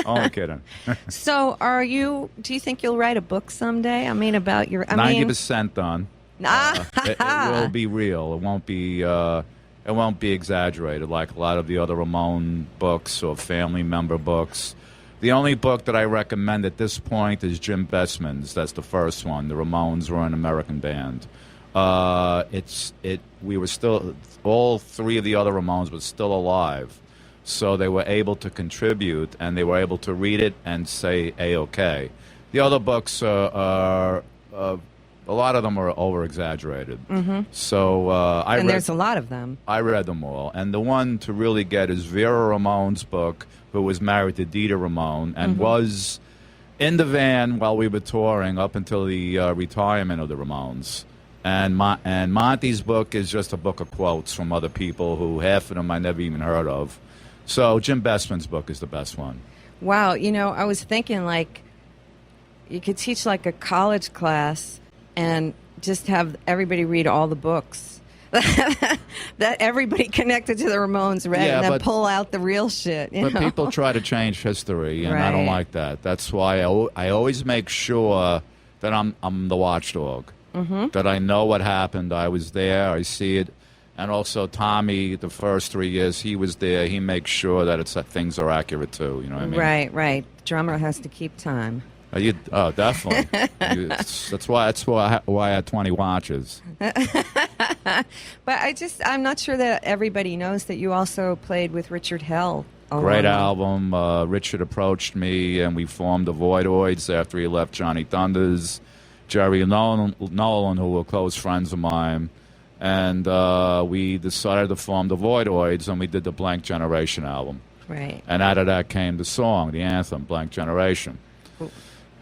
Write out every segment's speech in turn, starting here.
Only kidding. So, do you think you'll write a book someday? I mean, about your... 90% done. It will be real. It won't be exaggerated like a lot of the other Ramone books or family member books. The only book that I recommend at this point is Jim Bestman's. That's the first one. The Ramones were an American band. We were still, all three of the other Ramones were still alive, so they were able to contribute and they were able to read it and say A-OK. The other books are a lot of them are over-exaggerated. Mm-hmm. So there's a lot of them. I read them all. And the one to really get is Vera Ramone's book, who was married to Dita Ramone and was in the van while we were touring up until the retirement of the Ramones. And Monty's book is just a book of quotes from other people who half of them I never even heard of. So Jim Bestman's book is the best one. Wow. I was thinking, like, you could teach, like, a college class and just have everybody read all the books that everybody connected to the Ramones read, and then pull out the real shit. But people try to change history, and right. I don't like that. That's why I always make sure that I'm the watchdog, that I know what happened. I was there. I see it. And also Tommy, the first 3 years he was there, he makes sure that things are accurate, too. You know what I mean? Right. Drummer has to keep time. Definitely. That's why I had 20 watches. But I'm not sure that everybody knows that you also played with Richard Hell. Great album. Richard approached me, and we formed the Voidoids after he left Johnny Thunders. Jerry Nolan, who were close friends of mine, and we decided to form the Voidoids, and we did the Blank Generation album. Right. And out of that came the song, the anthem, Blank Generation.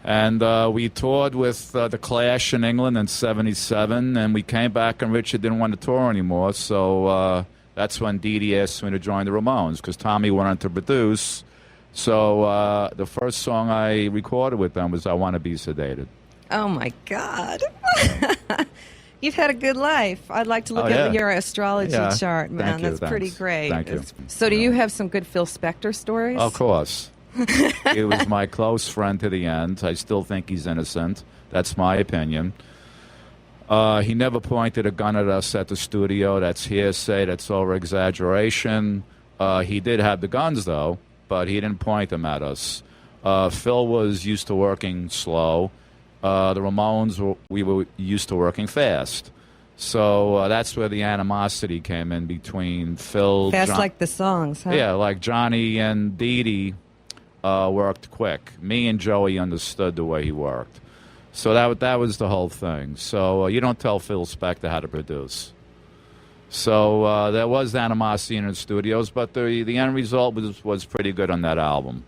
And we toured with The Clash in England in '77, and we came back, and Richard didn't want to tour anymore, so that's when Dee Dee asked me to join the Ramones, because Tommy wanted to produce. So the first song I recorded with them was I Want to Be Sedated. Oh, my God. You've had a good life. I'd like to look at your astrology chart, man. That's pretty great. Thank you. So do you have some good Phil Spector stories? Of course. He was my close friend to the end. I still think he's innocent. That's my opinion. He never pointed a gun at us at the studio. That's hearsay. That's over-exaggeration. He did have the guns, though, but he didn't point them at us. Phil was used to working slow. The Ramones, we were used to working fast. So that's where the animosity came in between Phil... Fast like the songs, huh? Yeah, like Johnny and Dee Dee worked quick. Me and Joey understood the way he worked. So that was the whole thing. So you don't tell Phil Spector how to produce. So there was animosity in the studios, but the end result was pretty good on that album.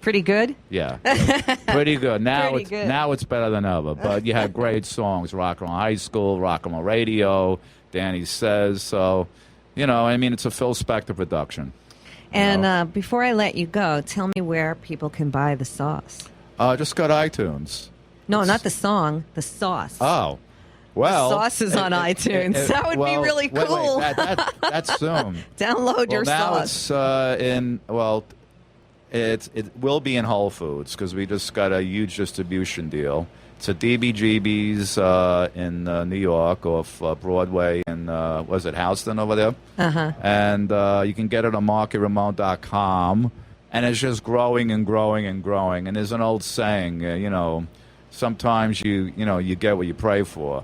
Pretty good? Yeah, pretty good. Now it's better than ever. But you had great songs: Rock and Roll High School, Rock and Roll Radio, Danny Says. So, it's a Phil Spector production. And before I let you go, tell me where people can buy the sauce. Just go to iTunes. No, not the song, the sauce. Oh. Well, the sauce is on iTunes. That would be really cool. Wait, that's soon. Download your sauce. Now it's it will be in Whole Foods because we just got a huge distribution deal. It's a DBGB's in New York off Broadway in, was it Houston over there? Uh-huh. And you can get it on MarkyRamone.com, and it's just growing and growing and growing. And there's an old saying, sometimes you get what you pray for.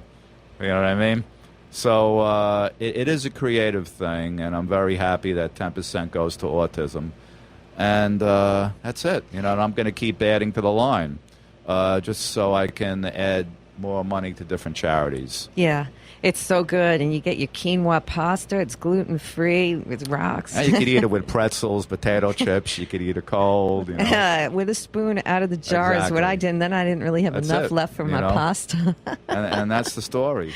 You know what I mean? So it is a creative thing, and I'm very happy that 10% goes to autism. And that's it. And I'm going to keep adding to the line just so I can add more money to different charities. Yeah, it's so good. And you get your quinoa pasta. It's gluten-free. It rocks. And you could eat it with pretzels, potato chips. You could eat it cold. With a spoon out of the jar is what I did. And then I didn't really have enough left for my pasta. and that's the story.